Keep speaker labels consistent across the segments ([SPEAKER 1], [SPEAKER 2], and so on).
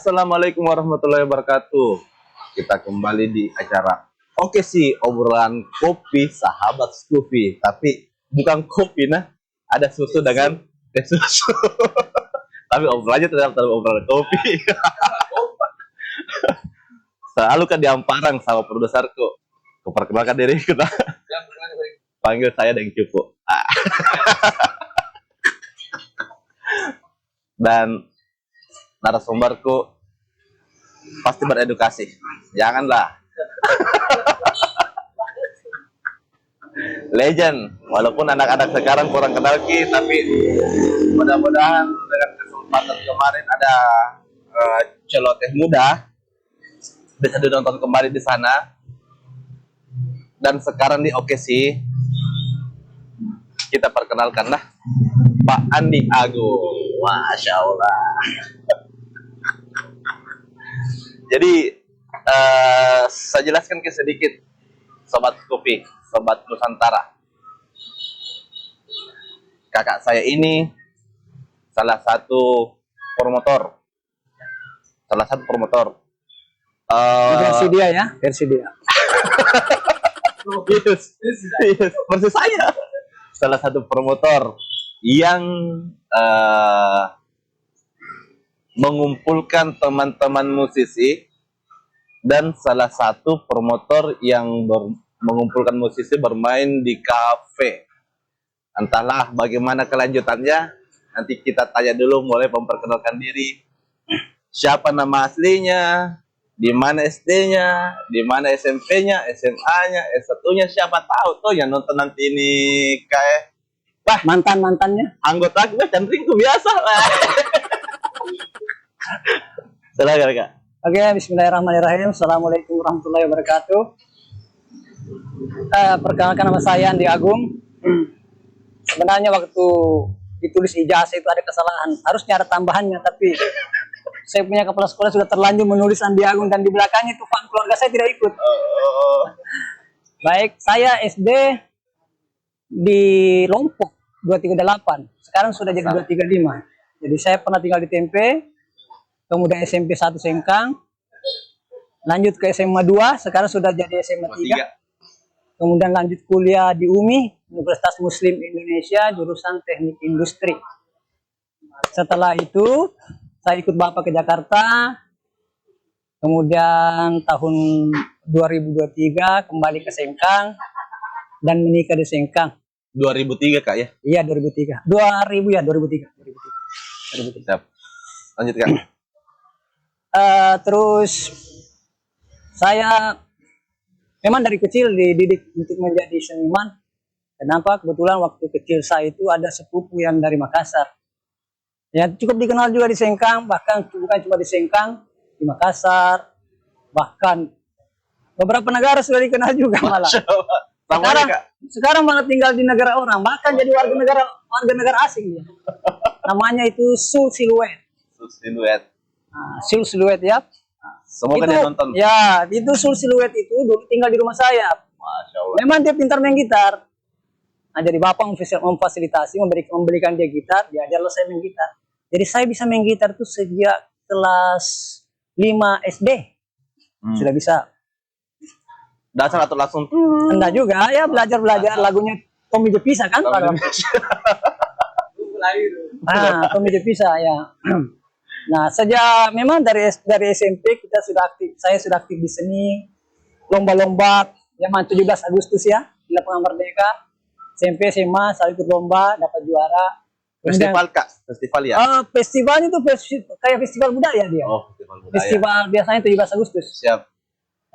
[SPEAKER 1] Assalamualaikum warahmatullahi wabarakatuh. Kita kembali di acara Oke sih, obrolan kopi sahabat Scoopy. Tapi bukan kopi nah, ada susu dengan teh susu. Tapi obrolannya tetap obrolan kopi. Selalu kan diamparang sama produserku. Kuperkenalkan diri kita. Panggil saya Deng Cupu. Dan narasumberku pasti beredukasi. Janganlah. Legend. Walaupun anak-anak sekarang kurang kenal Ki, tapi mudah-mudahan dengan kesempatan kemarin ada celoteh muda bisa ditonton kembali di sana. Dan sekarang di Oke sih kita perkenalkan lah Pak Andi Agung. Masya Allah. Jadi saya jelaskan sedikit Sobat Kopi, Sobat Nusantara. Kakak saya ini salah satu promotor.
[SPEAKER 2] Versi dia ya, versi dia.
[SPEAKER 1] Yes, versi saya. Salah satu promotor yang mengumpulkan teman-teman musisi dan salah satu promotor yang mengumpulkan musisi bermain di kafe. Entahlah bagaimana kelanjutannya, nanti kita tanya dulu, mulai memperkenalkan diri. Siapa nama aslinya, di mana SD-nya, di mana SMP-nya, SMA-nya, S1-nya, siapa tahu tuh yang nonton nanti ini kayak
[SPEAKER 2] Mantannya.
[SPEAKER 1] anggota gue cantikku biasa lah. Silakan Kak.
[SPEAKER 2] Oke, bismillahirrahmanirrahim. Assalamualaikum warahmatullahi wabarakatuh. Perkenalkan nama saya Andi Agung. Sebenarnya waktu ditulis ijazah itu ada kesalahan. Harusnya ada tambahannya, tapi saya punya kepala sekolah sudah terlanjur menulis Andi Agung dan di belakangnya itu fan keluarga saya tidak ikut. Baik, saya SD di Lompok 238. Sekarang sudah jadi 235. Jadi saya pernah tinggal di Tempe, kemudian SMP 1 Sengkang, lanjut ke SMA 2, sekarang sudah jadi SMA 3. Kemudian lanjut kuliah di UMI, Universitas Muslim Indonesia, jurusan Teknik Industri. Setelah itu, saya ikut Bapak ke Jakarta, kemudian tahun 2023 kembali ke Sengkang, dan menikah di Sengkang.
[SPEAKER 1] 2003 Kak ya?
[SPEAKER 2] Iya, 2003. 2003.
[SPEAKER 1] Siap. Lanjut Kak.
[SPEAKER 2] Terus saya memang dari kecil dididik untuk menjadi seniman. Kenapa? Kebetulan waktu kecil saya itu ada sepupu yang dari Makassar. Ya cukup dikenal juga di Sengkang, bahkan bukan cuma di Sengkang, di Makassar, bahkan beberapa negara sudah dikenal juga malah. Sekarang malah tinggal di negara orang, bahkan jadi warga negara asing dia. Namanya itu Sul Siluet. Sul Siluet ya.
[SPEAKER 1] Semoga
[SPEAKER 2] itu,
[SPEAKER 1] dia nonton.
[SPEAKER 2] Ya, itu Sul Siluet itu dulu tinggal di rumah saya.
[SPEAKER 1] Masya Allah.
[SPEAKER 2] Memang dia pintar main gitar. Nah, jadi bapak memfasilitasi, memberikan dia gitar, diajarlah saya main gitar. Jadi saya bisa main gitar itu sejak kelas 5 SD. Sudah bisa.
[SPEAKER 1] Dasar atau langsung?
[SPEAKER 2] Enggak juga, ya belajar lagunya Tommy Jepisa kan? Tommy Jepisa ya. Nah, sejak memang dari SMP saya sudah aktif di seni, lomba-lomba zaman 17 Agustus ya, di lapangan Merdeka. SMP, SMA, saya ikut lomba, dapat juara.
[SPEAKER 1] Festival Kak, festival ya?
[SPEAKER 2] Festival itu kayak festival budaya dia.
[SPEAKER 1] Oh, festival budaya.
[SPEAKER 2] Festival biasanya 17 Agustus.
[SPEAKER 1] Siap.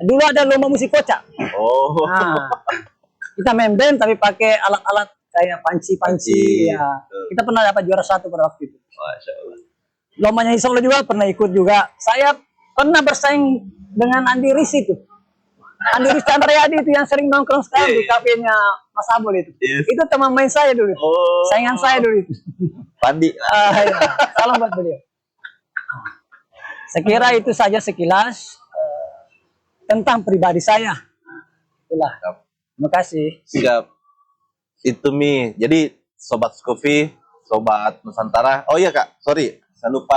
[SPEAKER 2] Dulu ada lomba musik kocak.
[SPEAKER 1] Oh.
[SPEAKER 2] Nah, kita main band tapi pakai alat-alat kayak panci ya. Kita pernah dapat juara 1 pada waktu itu.
[SPEAKER 1] Masya Allah.
[SPEAKER 2] Lombanya Insya Allah juga pernah ikut juga. Saya pernah bersaing dengan Andi Riz itu. Andi Riz Chandriyadi itu yang sering nongkrong sekarang di kafenya Mas Abul itu. Itu teman main saya dulu. Saingan saya dulu itu.
[SPEAKER 1] Pandi.
[SPEAKER 2] Ya. Salam buat beliau. Saya kira itu saja sekilas tentang pribadi saya. Itulah. Terima kasih.
[SPEAKER 1] Siap. Itu Mi. Jadi Sobat Scoopy, Sobat Nusantara. Oh iya Kak, sorry. Saya lupa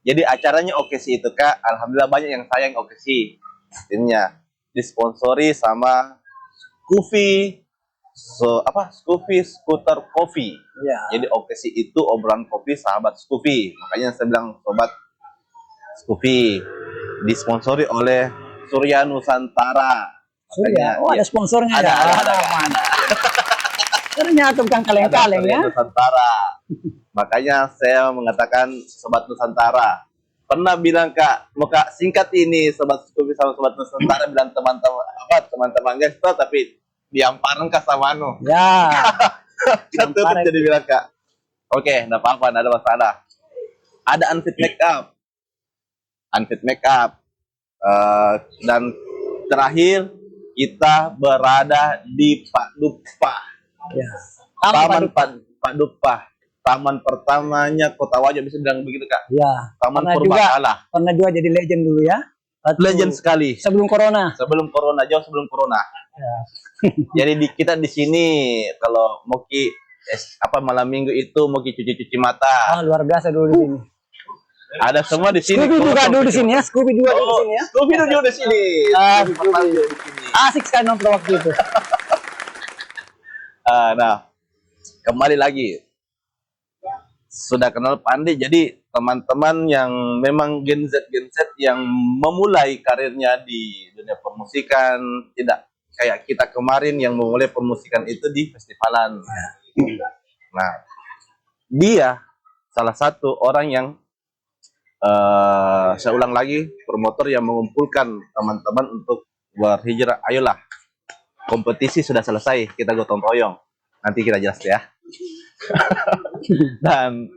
[SPEAKER 1] Jadi acaranya Okesi itu Kak, alhamdulillah banyak yang sayang Okesi. Timnya disponsori sama Scoofy, Scoofy Scooter Coffee.
[SPEAKER 2] Ya.
[SPEAKER 1] Jadi Okesi itu obrolan kopi sahabat Scoofy. Makanya saya bilang sobat Scoofy. Disponsori oleh Surya Nusantara.
[SPEAKER 2] Surya. Oh, ada sponsornya
[SPEAKER 1] Ada,
[SPEAKER 2] ya.
[SPEAKER 1] ada.
[SPEAKER 2] Ternyata bukan kaleng-kaleng
[SPEAKER 1] Surya
[SPEAKER 2] ya.
[SPEAKER 1] Nusantara. Makanya saya mengatakan sobat Nusantara. Pernah bilang Kak, mau Kak singkat ini sobat Scoofy sama sobat Nusantara bilang teman-teman guys tuh, tapi diamparan Kak sama anu.
[SPEAKER 2] Ya.
[SPEAKER 1] Kita tutup jadi bilang Kak. Oke, enggak apa-apa, enggak ada masalah. Ada unfit makeup. Unfit makeup. Dan terakhir kita berada di Pak Dupa.
[SPEAKER 2] Ya.
[SPEAKER 1] Pak Dupa. Taman pertamanya Kota Wajo, bisa bilang begitu Kak.
[SPEAKER 2] Ya.
[SPEAKER 1] Taman
[SPEAKER 2] Pernah
[SPEAKER 1] Purbakala.
[SPEAKER 2] Pernah juga jadi legend dulu ya.
[SPEAKER 1] Legend sekali.
[SPEAKER 2] Sebelum corona.
[SPEAKER 1] Jauh sebelum corona.
[SPEAKER 2] Ya.
[SPEAKER 1] Jadi kita di sini kalau mau malam minggu itu mau cuci-cuci mata.
[SPEAKER 2] Luar biasa dulu di sini.
[SPEAKER 1] Ada semua di sini.
[SPEAKER 2] Scooby juga dulu di sini ya. Scooby juga di sini ya.
[SPEAKER 1] Scooby dulu di sini.
[SPEAKER 2] Scooby
[SPEAKER 1] di sini.
[SPEAKER 2] Asik sekali nongkrong waktu itu.
[SPEAKER 1] Nah, kembali lagi. Sudah kenal Pandi, jadi teman-teman yang memang Gen Z yang memulai karirnya di dunia permusikan, tidak kayak kita kemarin yang memulai permusikan itu di festivalan. Nah, dia salah satu orang yang saya ulang lagi, promotor yang mengumpulkan teman-teman untuk berhijrah. Ayolah, kompetisi sudah selesai, kita gotong royong. Nanti kita jelas ya. Dan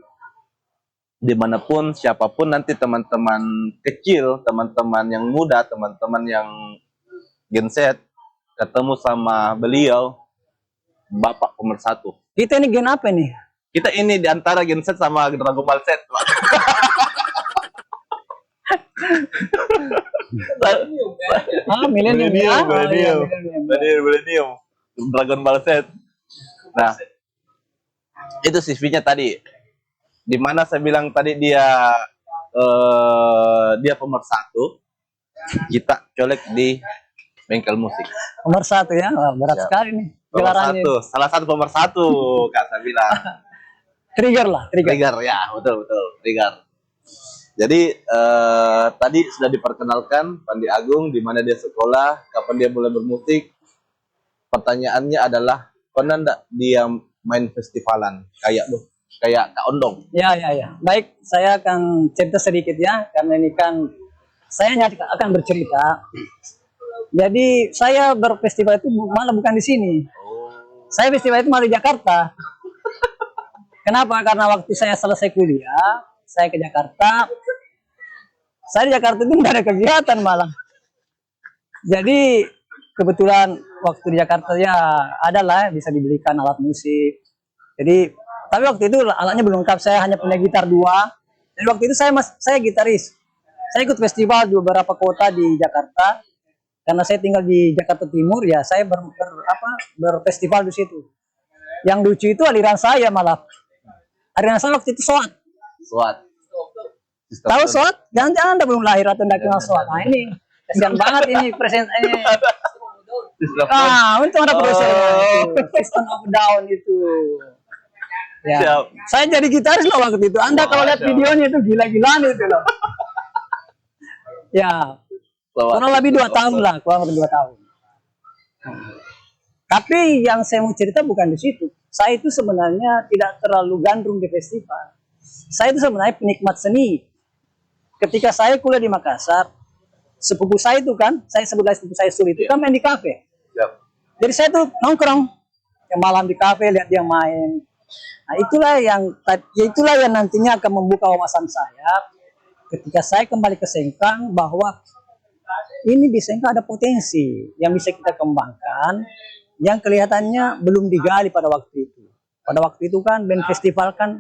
[SPEAKER 1] dimanapun, siapapun nanti teman-teman kecil, teman-teman yang muda, teman-teman yang Gen Z, ketemu sama beliau, Bapak Pemersatu.
[SPEAKER 2] Kita ini gen apa nih?
[SPEAKER 1] Kita ini diantara Gen Z sama Dragon Ball Z. Milenium. Dragon Ball Z. Nah, itu CV-nya tadi. Dimana saya bilang tadi dia pemersatu, kita colek di bengkel musik.
[SPEAKER 2] Pemersatu ya, berat sekali nih.
[SPEAKER 1] Pemersatu, salah satu pemersatu Kak saya bilang. Trigger ya, betul trigger. Jadi tadi sudah diperkenalkan Pandi Agung, di mana dia sekolah, kapan dia mulai bermusik. Pertanyaannya adalah pernah enggak dia main festivalan kayak Kak Ondong?
[SPEAKER 2] Ya. Baik, saya akan cerita sedikit ya, karena ini kan saya akan bercerita. Jadi saya berfestival itu malah bukan di sini. Saya festival itu malah di Jakarta. Kenapa? Karena waktu saya selesai kuliah, saya ke Jakarta. Saya di Jakarta itu nggak ada kegiatan malah. Jadi kebetulan waktu di Jakarta ya adalah bisa dibelikan alat musik. Jadi tapi waktu itu alatnya belum lengkap, saya hanya punya gitar 2. Jadi waktu itu saya gitaris. Saya ikut festival di beberapa kota di Jakarta. Karena saya tinggal di Jakarta Timur ya, saya berfestival di situ. Yang lucu itu aliran saya malah. Aliran saya waktu itu SWAT. Tahu SWAT? Jangan-jangan Anda belum lahir atau tidak kenal SWAT. Nah ini kasihan banget ini present ini. Untung ada prosesnya. System of Down itu. Ya. Siap. Saya jadi gitaris loh waktu itu. Anda kalau lihat videonya itu gila-gilaan itu loh. Ya. Kurang lebih 2 tahun lah, kurang lebih 2 tahun. Tapi yang saya mau cerita bukan di situ. Saya itu sebenarnya tidak terlalu gandrung di festival. Saya itu sebenarnya penikmat seni. Ketika saya kuliah di Makassar, sepupu saya itu kan, saya sebut lagi sepupu saya Suli itu kan main di kafe. Jadi saya tuh nongkrong yang malam di kafe, lihat dia main. Nah itulah yang nantinya akan membuka wawasan saya ketika saya kembali ke Sengkang, bahwa ini di Sengkang ada potensi yang bisa kita kembangkan, yang kelihatannya belum digali pada waktu itu. Pada waktu itu kan band festival kan,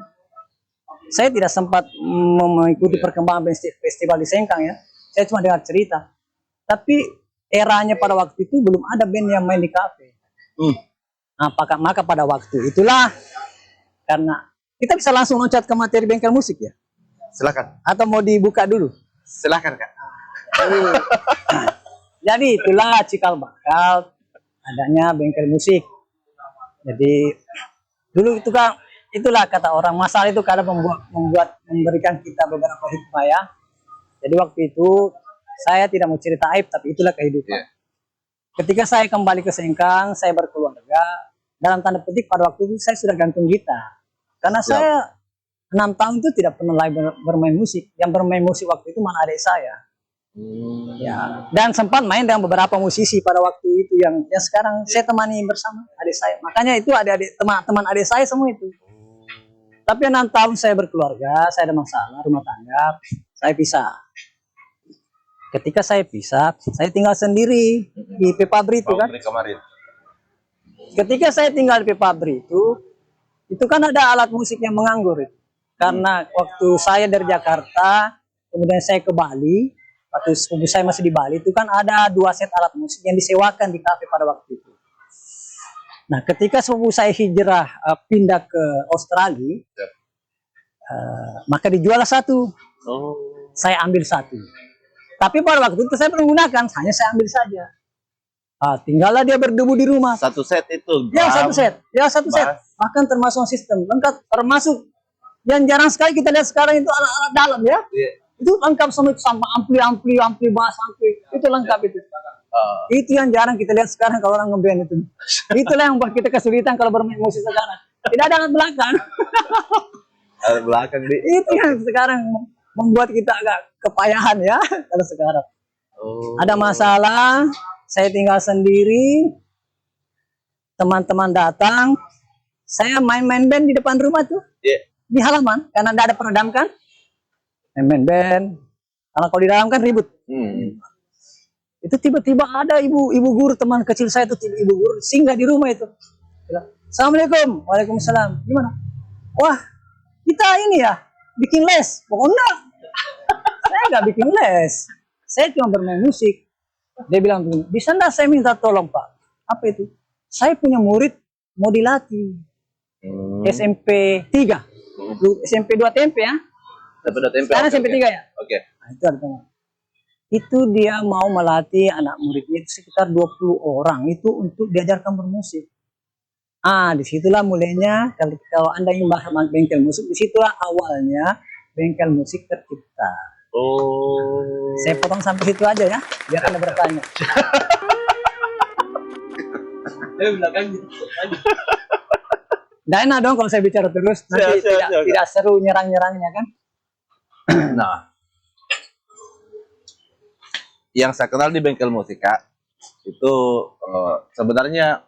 [SPEAKER 2] saya tidak sempat mengikuti perkembangan band festival di Sengkang ya. Saya cuma dengar cerita. Tapi eranya pada waktu itu belum ada band yang main di kafe. Nah, maka pada waktu itulah, karena kita bisa langsung loncat ke materi bengkel musik ya.
[SPEAKER 1] Silakan.
[SPEAKER 2] Atau mau dibuka dulu?
[SPEAKER 1] Silakan, Kak.
[SPEAKER 2] Jadi itulah cikal bakal adanya bengkel musik. Jadi dulu itu kan, itulah kata orang, masalah itu kadang memberikan kita beberapa hikmah ya. Jadi waktu itu saya tidak mau cerita aib, tapi itulah kehidupan.
[SPEAKER 1] Yeah.
[SPEAKER 2] Ketika saya kembali ke Sengkang, saya berkeluarga, dalam tanda petik pada waktu itu saya sudah gantung gitar. Karena saya 6 tahun itu tidak pernah lagi bermain musik. Yang bermain musik waktu itu malah adik saya. Ya, dan sempat main dengan beberapa musisi pada waktu itu yang sekarang saya temani bersama adik saya. Makanya itu adik-adik teman-teman adik saya semua itu. Tapi 6 tahun saya berkeluarga, saya ada masalah rumah tangga, saya pisah. Ketika saya pisah, saya tinggal sendiri di Pepabri itu kan.
[SPEAKER 1] Kemarin.
[SPEAKER 2] Ketika saya tinggal di Pepabri itu kan ada alat musik yang menganggur itu. Karena waktu saya dari Jakarta, kemudian saya ke Bali. Waktu sepupu saya masih di Bali itu kan ada 2 set alat musik yang disewakan di kafe pada waktu itu. Nah, ketika sepupu saya hijrah pindah ke Australia, maka dijual 1. Saya ambil 1. Tapi pada waktu itu saya belum gunakan, hanya saya ambil saja. Tinggallah dia berdebu di rumah.
[SPEAKER 1] 1 set itu.
[SPEAKER 2] Ya, 1 set. Ya, 1 set. Bahkan termasuk sistem lengkap, termasuk yang jarang sekali kita lihat sekarang itu alat-alat dalam ya.
[SPEAKER 1] Yeah.
[SPEAKER 2] Itu lengkap semua itu, sama ampli bass, ampli itu lengkap itu. Itu yang jarang kita lihat sekarang kalau orang ngeband itu. Itulah yang buat kita kesulitan kalau bermain musik sekarang. Tidak ada alat belakang.
[SPEAKER 1] Alat belakang di.
[SPEAKER 2] Itu yang sekarang membuat kita agak kepayahan ya kalau sekarang. Ada masalah, saya tinggal sendiri, teman-teman datang, saya main-main band di depan rumah tuh.
[SPEAKER 1] Yeah.
[SPEAKER 2] Di halaman, karena tidak ada peredam kan. Main band, karena kalau di dalam kan ribut. Itu tiba-tiba ada ibu guru teman kecil saya itu, ibu guru singgah di rumah itu. Bilang, Assalamualaikum. Waalaikumsalam. Gimana? Wah, kita ini ya bikin les. Pokoknya saya nggak bikin les, saya cuma bermain musik. Dia bilang begini, bisa nggak saya minta tolong Pak? Apa itu? Saya punya murid mau dilatih SMP 3, SMP 2 tempe ya. Sekarang SMP 3 ya?
[SPEAKER 1] Oke.
[SPEAKER 2] Nah, itu ada teman. Itu dia mau melatih anak muridnya itu sekitar 20 orang itu untuk diajarkan bermusik. Disitulah mulainya kalau Anda ingin bahas bengkel musik, disitulah awalnya bengkel musik tercipta. Saya potong sampai situ aja ya, biar Anda bertanya. Nggak enak dong kalau saya bicara terus, nanti tidak seru nyerang-nyerangnya kan.
[SPEAKER 1] Nah, yang saya kenal di bengkel musik Kak, itu sebenarnya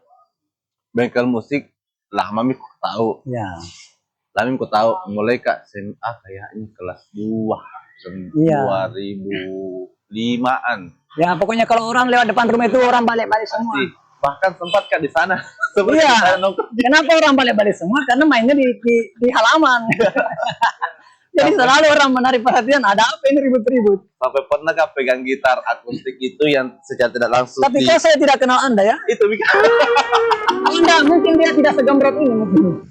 [SPEAKER 1] bengkel musik lah Mami ku tahu.
[SPEAKER 2] Ya.
[SPEAKER 1] Mami ku tahu mulai Kak SMA kayaknya kelas 2 2005-an.
[SPEAKER 2] Ya, pokoknya kalau orang lewat depan rumah itu orang balik-balik semua.
[SPEAKER 1] Bahkan sempat Kak di sana.
[SPEAKER 2] Iya. Kenapa orang balik-balik semua? Karena mainnya di halaman. Jadi selalu orang menarik perhatian, ada apa ini ribut-ribut.
[SPEAKER 1] Sampai pernah Kak pegang gitar akustik itu yang secara tidak langsung.
[SPEAKER 2] Tapi kalau saya tidak kenal Anda ya.
[SPEAKER 1] Itu
[SPEAKER 2] Anda mungkin dia tidak segembrot ini mungkin.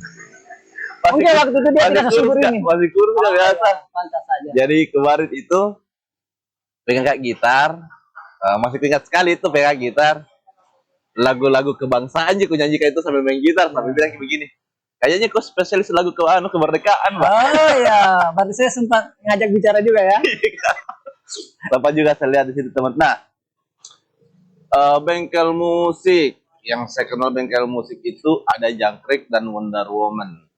[SPEAKER 2] Mungkin waktu itu dia tidak sesubur ini.
[SPEAKER 1] Masih kurus biasa.
[SPEAKER 2] Pantas saja.
[SPEAKER 1] Jadi kemarin itu pegang Kak gitar, masih ingat sekali itu pegang gitar. Lagu-lagu kebangsaan aja ku nyanyikan itu sambil main gitar, sambil bilang kayak begini. Kayaknya kok spesialis lagu kemerdekaan, Mbak.
[SPEAKER 2] Oh iya, berarti saya sempat ngajak bicara juga ya.
[SPEAKER 1] Bapak juga saya lihat di situ teman. Nah, bengkel musik yang saya kenal bengkel musik itu ada Jangkrik dan Wonder Woman.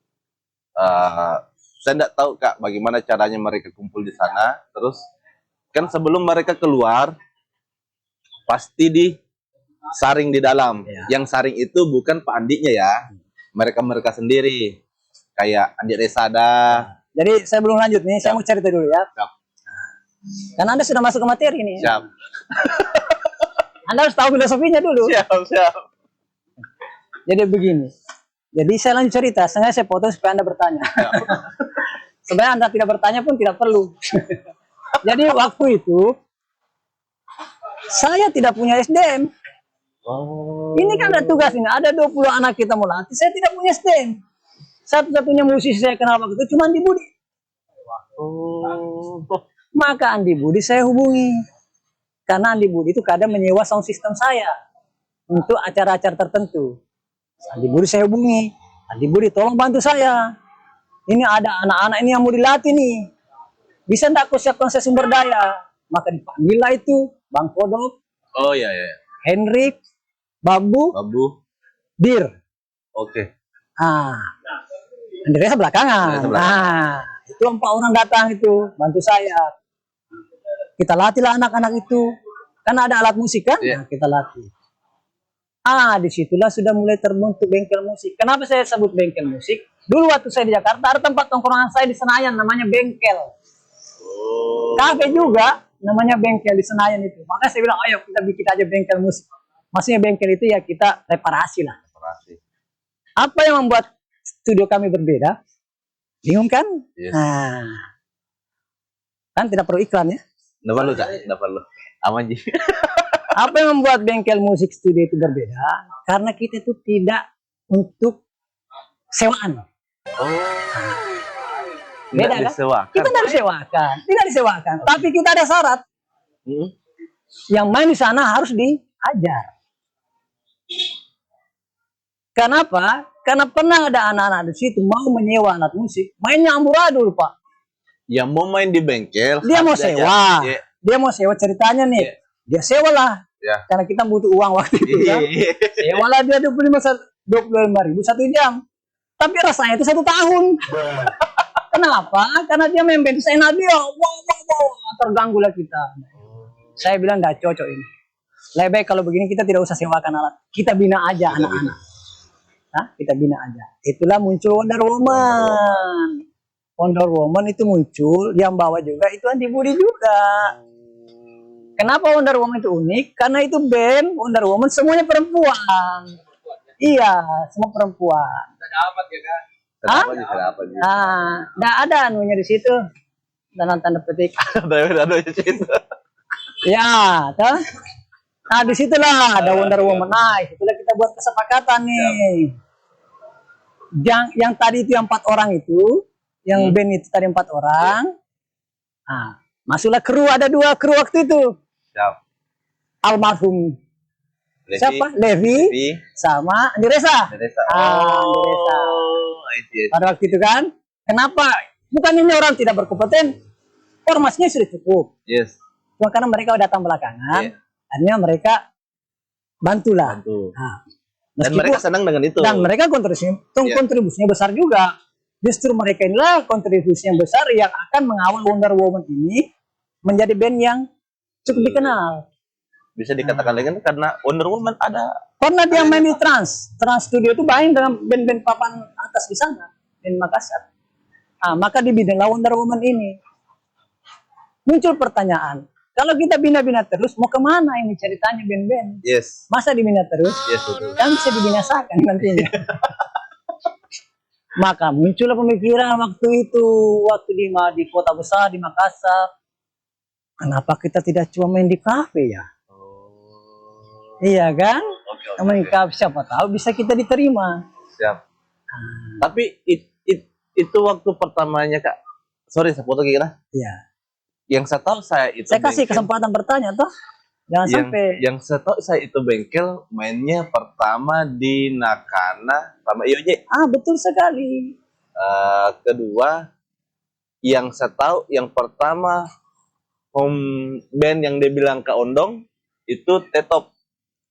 [SPEAKER 1] Saya tidak tahu Kak bagaimana caranya mereka kumpul di sana. Terus kan sebelum mereka keluar pasti disaring di dalam. Yang saring itu bukan Pak Andinya ya. Mereka sendiri kayak Andi Resada.
[SPEAKER 2] Jadi saya belum lanjut nih, saya mau cerita dulu ya.
[SPEAKER 1] Siap.
[SPEAKER 2] Karena Anda sudah masuk ke materi nih.
[SPEAKER 1] Siap.
[SPEAKER 2] Anda harus tahu filosofinya dulu.
[SPEAKER 1] Siap.
[SPEAKER 2] Jadi begini. Jadi saya lanjut cerita, sengaja saya potong supaya Anda bertanya. Sebenarnya Anda tidak bertanya pun tidak perlu. Jadi waktu itu saya tidak punya SDM. Ini kan ada tugas ini, ada 20 anak kita mau latih, saya tidak punya SDM. Satu-satunya musisi saya kenal waktu itu cuma di Budi.
[SPEAKER 1] Oh.
[SPEAKER 2] Maka Andi Budi saya hubungi. Karena Andi Budi itu kadang menyewa sound system saya untuk acara-acara tertentu. Andi Budi saya hubungi. Andi Budi tolong bantu saya. Ini ada anak-anak ini yang mau dilatih nih. Bisa enggak aku siapkan saya sumber daya? Maka dipanggil lah itu Bang Kodok,
[SPEAKER 1] Oh iya iya.
[SPEAKER 2] Henrik, Babu,
[SPEAKER 1] Babu.
[SPEAKER 2] Dir.
[SPEAKER 1] Oke.
[SPEAKER 2] Ah, Andreasa belakangan.
[SPEAKER 1] Andreasa belakangan.
[SPEAKER 2] Nah, itu 4 orang datang itu bantu saya. Kita latihlah anak-anak itu. Karena ada alat musik kan?
[SPEAKER 1] Iya.
[SPEAKER 2] Nah, kita latih. Disitulah sudah mulai terbentuk bengkel musik. Kenapa saya sebut bengkel musik? Dulu waktu saya di Jakarta ada tempat tongkrongan saya di Senayan namanya bengkel.
[SPEAKER 1] Oh.
[SPEAKER 2] Kafe juga namanya bengkel di Senayan itu. Maka saya bilang, ayo kita bikin aja bengkel musik. Maksudnya bengkel itu ya kita reparasi lah.
[SPEAKER 1] Reparasi.
[SPEAKER 2] Apa yang membuat studio kami berbeda? Bingung kan?
[SPEAKER 1] Yes.
[SPEAKER 2] Nah, kan tidak perlu iklan ya.
[SPEAKER 1] Nggak perlu, Kak. Nggak perlu. Aman, Ji.
[SPEAKER 2] Apa yang membuat bengkel musik studio itu berbeda? Karena kita itu tidak untuk sewaan.
[SPEAKER 1] Oh.
[SPEAKER 2] Beda, kan?
[SPEAKER 1] Disewakan.
[SPEAKER 2] Kita tidak disewakan. Tapi kita ada syarat. Yang main di sana harus diajar. Kenapa? Karena pernah ada anak-anak di situ mau menyewa alat musik, mainnya amburadul, Pak.
[SPEAKER 1] Yang mau main di bengkel.
[SPEAKER 2] Dia mau
[SPEAKER 1] harus diajar.
[SPEAKER 2] sewa.
[SPEAKER 1] Iya.
[SPEAKER 2] Dia mau sewa ceritanya nih.
[SPEAKER 1] Iya.
[SPEAKER 2] Dia sewa lah.
[SPEAKER 1] Iya.
[SPEAKER 2] Karena kita butuh uang waktu itu kan. Sewa lah dia 25.000 1 jam. Tapi rasanya itu 1 tahun. Kenapa? Karena dia main band enak dia. Wow, terganggu lah kita. Saya bilang nggak cocok ini. Lebih baik kalau begini kita tidak usah sewakan alat. Kita bina aja anak-anak. Nah, kita bina aja. Itulah muncul Wonder Woman. Wonder Woman itu muncul, yang bawa juga itu Andi Budi juga. Kenapa Wonder Woman itu unik? Karena itu band Wonder Woman semuanya perempuan. Iya, semua perempuan.
[SPEAKER 1] Dapat ya, Kak?
[SPEAKER 2] Hah?
[SPEAKER 1] Dapat.
[SPEAKER 2] Nggak ada anunya di situ. Dalam tanda petik.
[SPEAKER 1] Ada di situ.
[SPEAKER 2] Ya, toh? Nah, disitulah ada Wonder Woman. Nah, itulah kita buat kesepakatan nih. Yang tadi itu yang 4 orang itu, yang band itu tadi 4 orang. Nah, masuklah kru, ada 2 kru waktu itu.
[SPEAKER 1] Siap.
[SPEAKER 2] Almarhum siapa? Levi sama Andi Reza. Andi Reza. Pada waktu itu kan, kenapa? Bukan ini orang tidak berkompeten, formasinya sudah cukup.
[SPEAKER 1] Yes.
[SPEAKER 2] Cuma karena mereka datang belakangan, akhirnya mereka bantulah. Nah,
[SPEAKER 1] dan mereka senang dengan itu.
[SPEAKER 2] Dan mereka kontribusinya besar juga. Justru mereka inilah kontribusi yang besar yang akan mengawal Wonder Woman ini menjadi band yang cukup dikenal.
[SPEAKER 1] Bisa dikatakan legenda karena Wonder Woman ada.
[SPEAKER 2] Pernah dia main di Trans Studio itu main dengan band-band papan atas di sana, band Makassar. Maka dibina Wonder Woman ini. Muncul pertanyaan, kalau kita bina-bina terus, mau kemana ini ceritanya band-band?
[SPEAKER 1] Yes.
[SPEAKER 2] Masa dibina terus?
[SPEAKER 1] Yes, betul.
[SPEAKER 2] Kan bisa dibinasakan nantinya. Maka muncullah pemikiran waktu itu, waktu di kota besar, di Makassar. Kenapa kita tidak cuma main di kafe ya? Iya kan? Main di kafe, siapa tahu bisa kita diterima.
[SPEAKER 1] Siap. Tapi itu waktu pertamanya, Kak. Sorry, saya potong kira.
[SPEAKER 2] Iya.
[SPEAKER 1] Yang saya tahu saya itu
[SPEAKER 2] saya kasih kesempatan bertanya toh. Jangan sampai.
[SPEAKER 1] Yang saya tahu saya itu bengkel mainnya pertama di Nakana sama IOJ.
[SPEAKER 2] Betul sekali.
[SPEAKER 1] Kedua, yang saya tahu yang pertama home band yang dia bilang ke Ondong itu Tetop.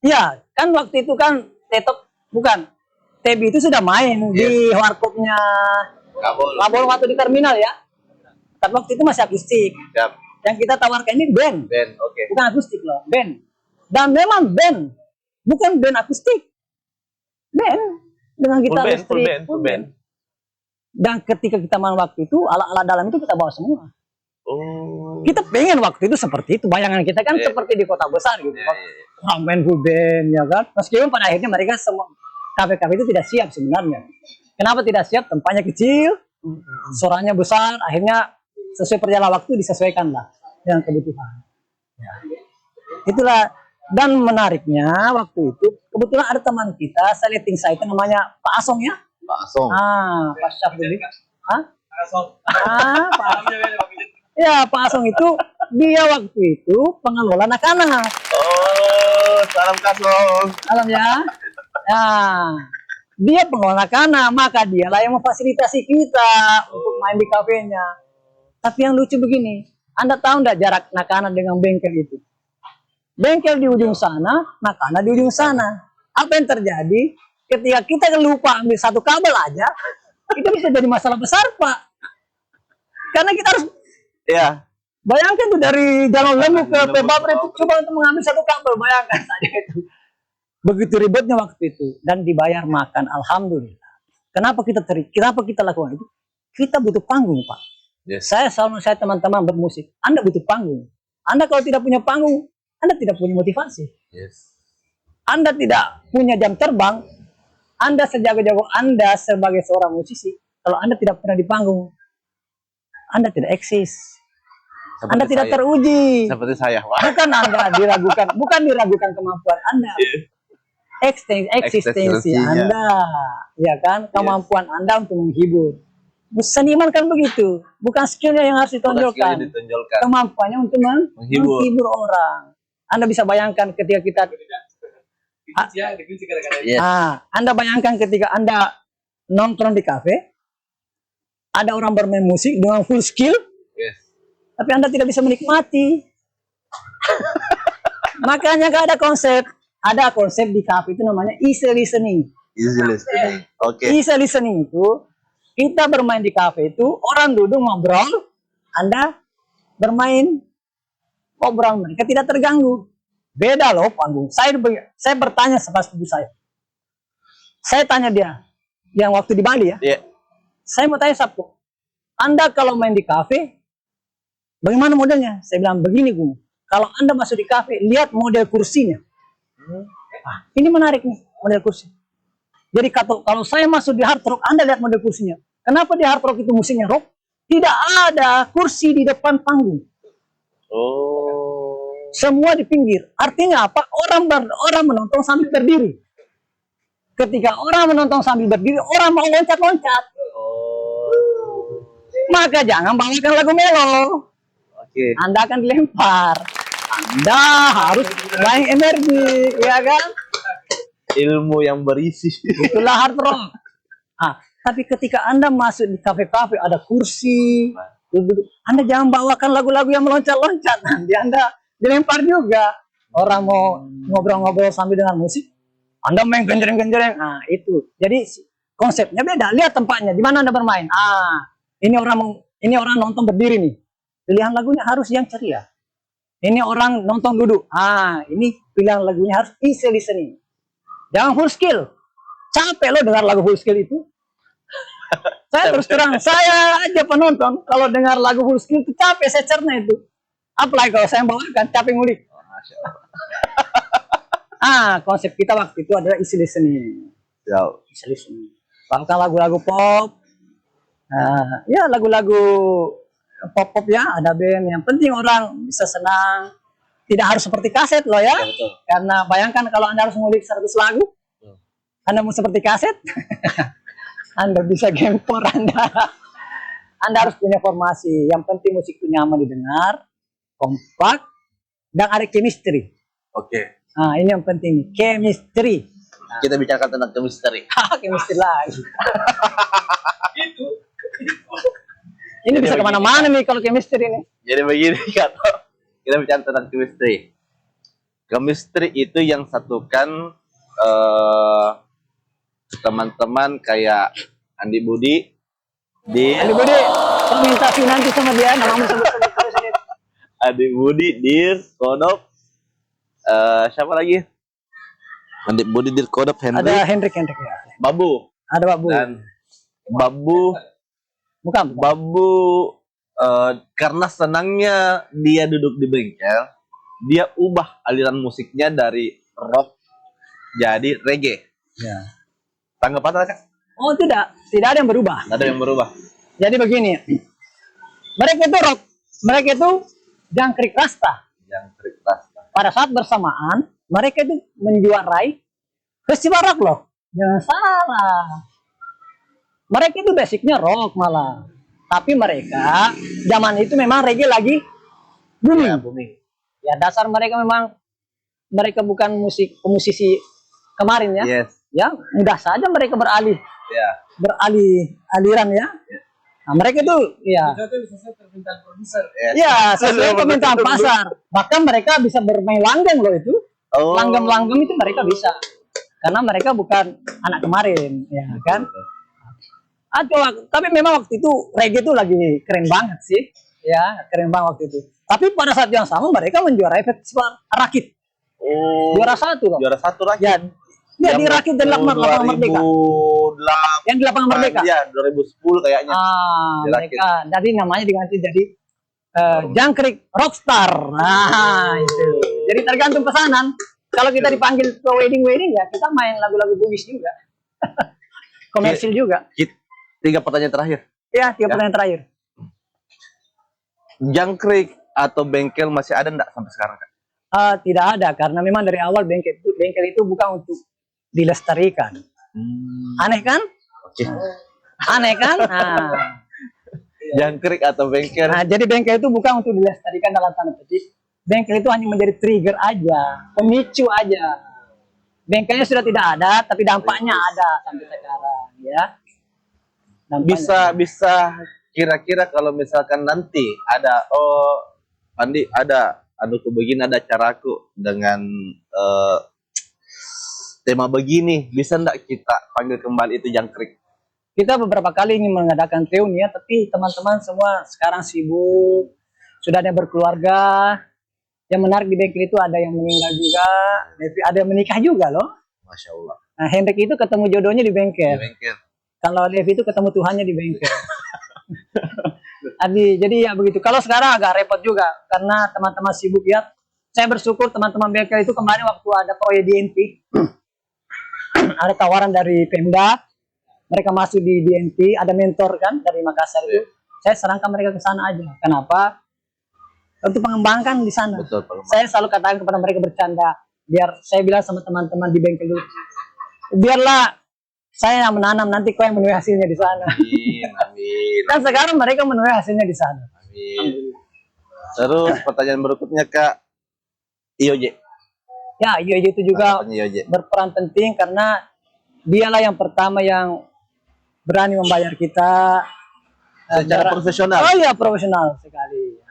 [SPEAKER 2] Iya, kan waktu itu kan Tetop bukan. Tebi itu sudah main di warkopnya Kabul waktu di terminal ya. Tapi waktu itu masih akustik.
[SPEAKER 1] Siap.
[SPEAKER 2] Yang kita tawarkan ini band.
[SPEAKER 1] Oke.
[SPEAKER 2] Bukan akustik loh, band. Dan memang band. Bukan band akustik. Band. Dengan gitar listrik.
[SPEAKER 1] Full band.
[SPEAKER 2] Dan ketika kita main waktu itu, alat-alat dalam itu kita bawa semua.
[SPEAKER 1] Oh.
[SPEAKER 2] Kita pengen waktu itu seperti itu. Bayangan kita kan seperti di kota besar gitu. Main full band, ya kan. Meskipun pada akhirnya mereka semua, kafe-kafe itu tidak siap sebenarnya. Kenapa tidak siap? Tempatnya kecil, suaranya besar, akhirnya sesuai perjalanan waktu disesuaikan lah dengan kebutuhan. Ya. Itulah, dan menariknya waktu itu kebetulan ada teman kita, saya liatin saya itu namanya Pak Asong ya.
[SPEAKER 1] Pak Asong.
[SPEAKER 2] Pak Syafruddin. Ah, ya Pak Asong itu dia waktu itu pengelola anak-anak.
[SPEAKER 1] Oh, salam kasong.
[SPEAKER 2] Alam ya. Nah, dia pengelola anak-anak, maka dialah yang memfasilitasi kita untuk main di kafenya. Tapi yang lucu begini, Anda tahu nggak jarak anak-anak dengan bengkel itu? Bengkel di ujung sana, anak-anak di ujung sana. Apa yang terjadi? Ketika kita lupa ambil satu kabel aja, itu bisa jadi masalah besar, Pak. Karena kita harus
[SPEAKER 1] Ya,
[SPEAKER 2] bayangkan tuh dari Jalan Lembu ke Pebabra itu coba untuk mengambil satu kabel, bayangkan saja itu. Begitu ribetnya waktu itu dan dibayar makan, alhamdulillah. Kenapa kita lakukan itu? Kita butuh panggung, Pak.
[SPEAKER 1] yes.
[SPEAKER 2] Saya teman-teman bermusik, Anda butuh panggung. Anda kalau tidak punya panggung, Anda tidak punya motivasi.
[SPEAKER 1] Yes.
[SPEAKER 2] Anda tidak punya jam terbang, Anda sejago-jago Anda sebagai seorang musisi, kalau Anda tidak pernah di panggung, Anda tidak eksis.
[SPEAKER 1] Seperti
[SPEAKER 2] Anda tidak
[SPEAKER 1] saya.
[SPEAKER 2] teruji.
[SPEAKER 1] Seperti saya, Pak.
[SPEAKER 2] Bukan Anda diragukan kemamuan Anda. Eksistensi
[SPEAKER 1] Eksistensinya.
[SPEAKER 2] Anda, ya kan? Kemampuan Anda untuk menghibur. Seniman kan begitu, bukan skillnya yang harus
[SPEAKER 1] Bukan
[SPEAKER 2] ditonjolkan,
[SPEAKER 1] sekali ditonjolkan.
[SPEAKER 2] kemampuannya untuk
[SPEAKER 1] Menghibur.
[SPEAKER 2] menghibur orang. Anda bisa bayangkan ketika kita,
[SPEAKER 1] Yes.
[SPEAKER 2] Anda bayangkan ketika Anda nongkrong di kafe, ada orang bermain musik dengan full skill,
[SPEAKER 1] Yes.
[SPEAKER 2] tapi Anda tidak bisa menikmati. Makanya gak ada konsep. Ada konsep di kafe itu namanya easy listening.
[SPEAKER 1] Easy listening. Oke.
[SPEAKER 2] Easy listening itu kita bermain di kafe itu orang duduk ngobrol, Anda bermain ngobrol, mereka tidak terganggu. Beda loh panggung. Saya bertanya sama sepupu saya. Saya tanya dia yang waktu di Bali ya.
[SPEAKER 1] Iya.
[SPEAKER 2] Saya mau tanya Sabtu, Anda kalau main di kafe, bagaimana modelnya? Saya bilang begini, Gung. Kalau Anda masuk di kafe, lihat model kursinya. Ini menarik nih, model kursi. Jadi kalau saya masuk di hard rock, Anda lihat model kursinya. Kenapa di hard rock itu musiknya rock? Tidak ada kursi di depan panggung.
[SPEAKER 1] Oh.
[SPEAKER 2] Semua di pinggir. Artinya apa? Orang menonton sambil berdiri. Ketika orang menonton sambil berdiri, orang mau loncat-loncat.
[SPEAKER 1] Oh.
[SPEAKER 2] Maka jangan bawakan lagu melo.
[SPEAKER 1] Oke.
[SPEAKER 2] Anda akan dilempar. Anda harus main energi, ya kan?
[SPEAKER 1] Ilmu yang berisi.
[SPEAKER 2] Itulah hard rock. Tapi ketika Anda masuk di kafe-kafe ada kursi, duduk, Anda jangan bawakan lagu-lagu yang meloncat-loncat. Nanti Anda dilempar juga. Orang mau ngobrol-ngobrol sambil dengan musik, Anda main genjreng-genjreng. Itu. Jadi konsepnya beda. Lihat tempatnya, di mana Anda bermain. Ini orang nonton berdiri nih. Pilihan lagunya harus yang ceria. Ini orang nonton duduk. Ini pilihan lagunya harus easy listening. Jangan full skill. Capek lo dengar lagu full skill itu. Saya terus terang, saya aja penonton kalau dengar lagu full skill itu capek, saya cerna itu. Apalagi kalau saya bawakan, capek ngulik. Konsep kita waktu itu adalah easy listening. Easy listening. Bahkan lagu-lagu pop, ya lagu-lagu pop-pop ya, ada band. Yang penting orang bisa senang. Tidak harus seperti kaset loh ya.
[SPEAKER 1] Betul.
[SPEAKER 2] Karena bayangkan kalau Anda harus ngulik 100 lagu, Anda mau seperti kaset, Anda bisa gempor Anda. Anda harus punya formasi. Yang penting musik itu nyaman didengar, kompak, dan ada chemistry.
[SPEAKER 1] Oke.
[SPEAKER 2] Ini yang penting, chemistry.
[SPEAKER 1] Kita bicarakan tentang chemistry.
[SPEAKER 2] Chemistry lagi. Ini
[SPEAKER 1] Jadi
[SPEAKER 2] bisa
[SPEAKER 1] begini,
[SPEAKER 2] kemana-mana nih kalau chemistry nih.
[SPEAKER 1] Jadi begini, Kak. Kita bicara tentang chemistry. Chemistry itu yang satukan teman-teman kayak Andi Budi,
[SPEAKER 2] Andi Budi, permintasi nanti sama dia, nama sebut-sebut.
[SPEAKER 1] Andi Budi, Dir, Kodop, siapa lagi? Andi Budi, Dir, Kodop, Henry,
[SPEAKER 2] Ada Hendrik ya.
[SPEAKER 1] Babu,
[SPEAKER 2] Ada Babu.
[SPEAKER 1] dan Babu
[SPEAKER 2] Bukan.
[SPEAKER 1] karena senangnya dia duduk di bengkel, dia ubah aliran musiknya dari rock jadi reggae.
[SPEAKER 2] Ya.
[SPEAKER 1] Tanggapan Kak?
[SPEAKER 2] Oh tidak ada yang berubah.
[SPEAKER 1] Nggak ada yang berubah.
[SPEAKER 2] Jadi begini, mereka itu rock, mereka itu jangkrik rasta.
[SPEAKER 1] Yang terikat.
[SPEAKER 2] Pada saat bersamaan, mereka itu menjuarai festival rock loh. Jangan salah. Mereka itu basicnya rock malah. Tapi mereka zaman itu memang reggae lagi booming.
[SPEAKER 1] Ya, booming.
[SPEAKER 2] Ya dasar mereka memang mereka bukan pemusisi kemarin ya.
[SPEAKER 1] Yes.
[SPEAKER 2] Ya mudah saja mereka beralih
[SPEAKER 1] Ya.
[SPEAKER 2] aliran ya. Nah, mereka itu ya.
[SPEAKER 1] Yes.
[SPEAKER 2] Ya sesuai permintaan pasar. Bahkan mereka bisa bermain langgam loh itu.
[SPEAKER 1] Oh.
[SPEAKER 2] Langgam-langgam itu mereka bisa. Karena mereka bukan anak kemarin, ya kan? Tapi memang waktu itu reggae itu lagi keren banget sih, ya keren banget waktu itu. Tapi pada saat yang sama mereka menjuarai festival Rakit,
[SPEAKER 1] Oh.
[SPEAKER 2] juara 1 loh.
[SPEAKER 1] Juara 1 lagi.
[SPEAKER 2] Ya, dia di Rakit dan lapangan Merdeka.
[SPEAKER 1] 2008.
[SPEAKER 2] Yang di lapangan Merdeka.
[SPEAKER 1] Ya, 2010 kayaknya. Di Rakit.
[SPEAKER 2] Mereka. Jadi namanya diganti jadi Jangkrik Rockstar. Nah, itu. Jadi tergantung pesanan. Kalau kita dipanggil ke wedding ya kita main lagu-lagu bugis juga. Komersil juga.
[SPEAKER 1] 3 pertanyaan terakhir.
[SPEAKER 2] Ya, 3 pertanyaan terakhir.
[SPEAKER 1] Jangkrik atau bengkel masih ada enggak sampai sekarang, Kak?
[SPEAKER 2] Tidak ada karena memang dari awal bengkel itu bukan untuk dilestarikan. Aneh kan?
[SPEAKER 1] Oke.
[SPEAKER 2] Aneh kan? Nah.
[SPEAKER 1] Jangkrik atau bengkel?
[SPEAKER 2] Nah, jadi bengkel itu bukan untuk dilestarikan dalam tanda petik. Bengkel itu hanya menjadi trigger aja, pemicu aja. Bengkelnya sudah tidak ada, tapi dampaknya ada sampai sekarang, ya. Dampaknya.
[SPEAKER 1] Bisa kira-kira kalau misalkan nanti ada Pandi ada aduku begini ada caraku dengan tema begini, bisa enggak kita panggil kembali itu Jangkrik?
[SPEAKER 2] Kita beberapa kali ingin mengadakan reuni ya, tapi teman-teman semua sekarang sibuk, sudah ada yang berkeluarga. Yang menarik di bengkel itu ada yang meninggal juga, ada yang menikah juga loh.
[SPEAKER 1] Masya Allah.
[SPEAKER 2] Nah, Hendrik itu ketemu jodohnya di bengkel.
[SPEAKER 1] Di bengkel.
[SPEAKER 2] Kalau Levi itu ketemu Tuhannya di bengkel. Jadi ya begitu. Kalau sekarang agak repot juga karena teman-teman sibuk ya. Saya bersyukur teman-teman bengkel itu kemarin waktu ada proyek DNT, ada tawaran dari Pemda, mereka masuk di DNT, ada mentor kan dari Makassar itu. Saya sarankan mereka ke sana aja. Kenapa? Untuk mengembangkan di sana.
[SPEAKER 1] Betul,
[SPEAKER 2] saya selalu katakan kepada mereka bercanda, biar saya bilang sama teman-teman di bengkel itu, biarlah saya yang menanam, nanti kau yang menuai hasilnya di sana.
[SPEAKER 1] Amin, amin.
[SPEAKER 2] Dan sekarang mereka menuai hasilnya di sana.
[SPEAKER 1] Amin. Terus pertanyaan berikutnya Kak, IOJ.
[SPEAKER 2] Ya, IOJ itu juga
[SPEAKER 1] IOJ
[SPEAKER 2] berperan penting karena dialah yang pertama yang berani membayar kita
[SPEAKER 1] secara profesional.
[SPEAKER 2] Oh iya, profesional sekali.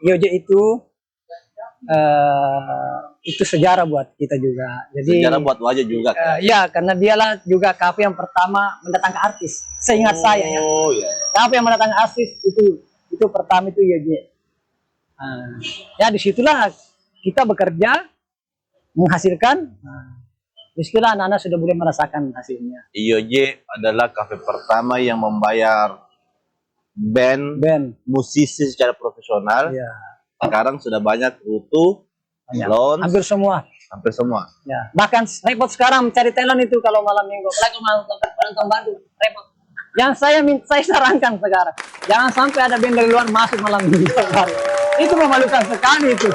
[SPEAKER 2] IOJ itu sejarah buat kita juga. Jadi
[SPEAKER 1] sejarah buat wajah juga.
[SPEAKER 2] Ya, karena dialah juga kafe yang pertama mendatangkan artis. Seingat saya ya.
[SPEAKER 1] Oh iya.
[SPEAKER 2] Kafe yang mendatangkan artis itu pertama itu IOJ. Ya disitulah kita bekerja menghasilkan. Disitulah anak-anak sudah boleh merasakan hasilnya.
[SPEAKER 1] IOJ adalah kafe pertama yang membayar band musisi secara profesional.
[SPEAKER 2] Ya.
[SPEAKER 1] Sekarang sudah banyak Rutu, Lounge,
[SPEAKER 2] hampir semua. Ya. Bahkan repot sekarang mencari talent itu kalau malam minggu. Apalagi kalau Bandung, repot. Yang saya sarankan sekarang, jangan sampai ada band dari luar masuk malam minggu. Itu memalukan sekali itu.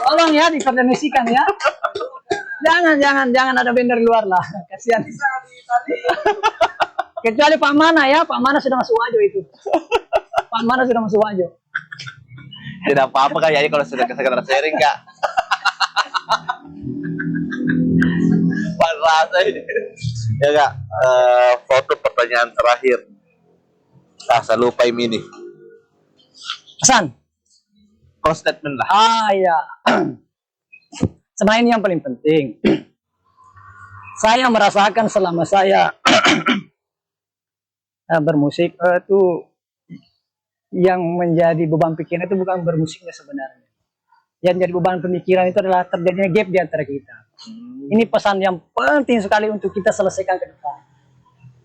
[SPEAKER 2] Tolong ya dikoordinasikan ya. Jangan ada band dari luar lah. Kasihan. Kecuali Pak Mana ya, Pak Mana sudah masuk wajo itu. Pak Mana sudah masuk wajo.
[SPEAKER 1] Tidak apa-apa kayaknya kalau sudah sekedar sharing Kak. Rasa ini. Ya Kak, foto pertanyaan terakhir. Saya lupa ini.
[SPEAKER 2] Pesan.
[SPEAKER 1] Close statement lah.
[SPEAKER 2] Iya. Sebenarnya ini yang paling penting. Saya merasakan selama saya bermusik itu yang menjadi beban pikiran itu bukan bermusiknya sebenarnya. Yang jadi beban pemikiran itu adalah terjadinya gap di antara kita. Ini pesan yang penting sekali untuk kita selesaikan ke depan.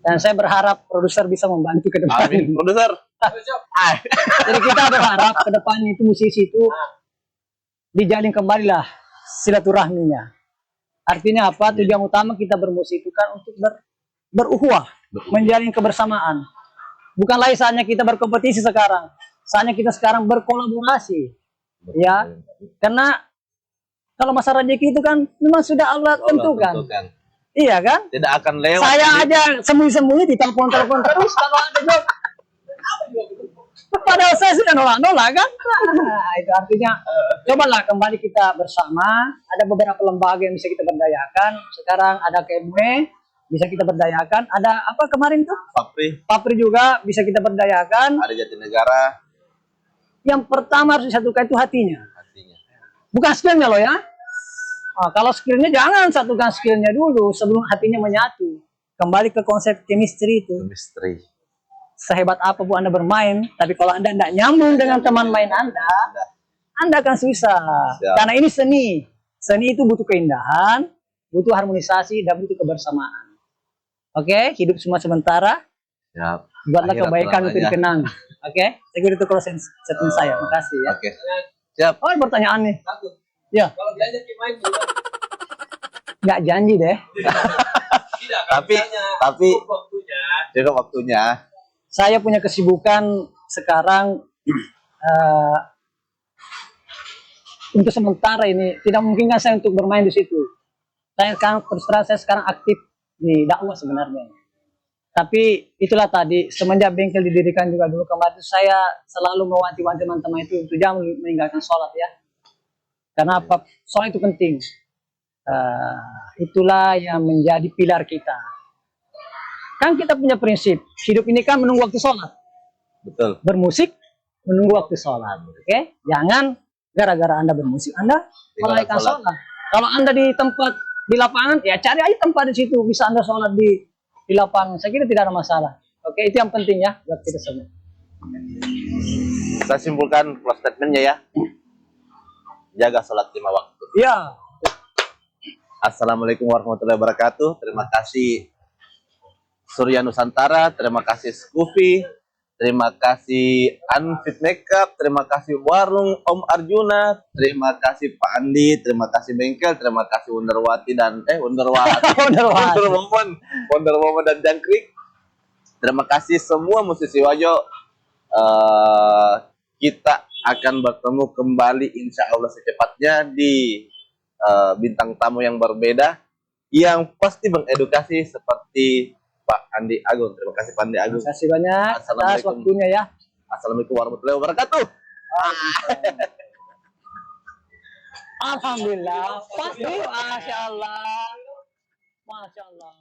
[SPEAKER 2] Dan saya berharap produser bisa membantu ke depan.
[SPEAKER 1] Amin, produser.
[SPEAKER 2] Jadi kita berharap ke depan itu musisi itu dijalin kembalilah silaturahminya. Artinya apa? Tujuan utama kita bermusik itu kan untuk beruhuwah, menjalin kebersamaan. Bukan lagi saatnya kita berkompetisi sekarang. Saatnya kita sekarang berkolaborasi. Ya. Karena kalau masa rezeki itu kan memang sudah Allah tentukan. Iya kan?
[SPEAKER 1] Tidak akan lewat.
[SPEAKER 2] Saya aja sembunyi-sembunyi di telepon-telepon terus kalau ada job. Padahal saya sudah nolak-nolak kan. Nah, itu artinya cobalah kembali kita bersama. Ada beberapa lembaga yang bisa kita berdayakan. Sekarang ada KMW bisa kita berdayakan. Ada apa kemarin tuh? Papri juga bisa kita berdayakan.
[SPEAKER 1] Ada Jatinegara.
[SPEAKER 2] Yang pertama harus disatukan itu hatinya. Bukan skillnya loh ya. Nah, kalau skillnya jangan satukan skillnya dulu sebelum hatinya menyatu. Kembali ke konsep chemistry itu.
[SPEAKER 1] Chemistry.
[SPEAKER 2] Sehebat apapun Anda bermain, tapi kalau Anda tidak nyambung dengan teman main Anda akan susah.
[SPEAKER 1] Siap.
[SPEAKER 2] Karena ini seni. Seni itu butuh keindahan, butuh harmonisasi, dan butuh kebersamaan. Oke, hidup semua sementara.
[SPEAKER 1] Siap.
[SPEAKER 2] Buatlah
[SPEAKER 1] Akhirat
[SPEAKER 2] kebaikan untuk
[SPEAKER 1] selamanya.
[SPEAKER 2] dikenang. Oke, saya kira itu closing statement saya. Makasih ya.
[SPEAKER 1] Oke. Siap.
[SPEAKER 2] Oh, pertanyaan nih. Ya,
[SPEAKER 3] Kalau diajak main juga
[SPEAKER 2] nggak janji deh.
[SPEAKER 3] tidak. Kalau
[SPEAKER 1] Tapi
[SPEAKER 3] misalnya waktunya
[SPEAKER 1] juga waktunya.
[SPEAKER 2] Saya punya kesibukan sekarang untuk sementara ini tidak memungkinkan saya untuk bermain di situ. Saya sekarang terus terang saya sekarang aktif di dakwah sebenarnya. Tapi itulah tadi semenjak bengkel didirikan juga dulu kemarin saya selalu mewanti-wanti teman-teman itu untuk jangan meninggalkan sholat ya. Karena apa? Sholat itu penting. Itulah yang menjadi pilar kita. Kan kita punya prinsip hidup ini kan menunggu waktu sholat.
[SPEAKER 1] Betul.
[SPEAKER 2] Bermusik menunggu waktu sholat. Oke? Jangan gara-gara Anda bermusik Anda melalaikan
[SPEAKER 1] sholat.
[SPEAKER 2] sholat. Kalau Anda di tempat di lapangan ya cari aja tempat di situ bisa Anda sholat di lapangan. Saya kira tidak ada masalah. Oke, itu yang penting ya buat kita semua.
[SPEAKER 1] Saya simpulkan close statementnya ya. Jaga sholat 5 waktu.
[SPEAKER 2] Ya,
[SPEAKER 1] Assalamualaikum warahmatullahi wabarakatuh. Terima kasih Surya Nusantara, terima kasih Scoopy, terima kasih Unfit Makeup, terima kasih Warung Om Arjuna, terima kasih Pak Andi, terima kasih Bengkel, terima kasih Wonderwati dan Wonderwati, Wonder Woman dan Jangkrik. Terima kasih semua musisi Wajo. Kita akan bertemu kembali insya Allah secepatnya di bintang tamu yang berbeda yang pasti mengedukasi seperti Pak Andi Agung. Terima kasih Pak Andi Agung.
[SPEAKER 2] terima kasih banyak atas
[SPEAKER 1] Assalamualaikum.
[SPEAKER 2] waktunya ya.
[SPEAKER 1] Assalamualaikum warahmatullahi wabarakatuh.
[SPEAKER 2] Alhamdulillah. Pasti, masya Allah, masya Allah.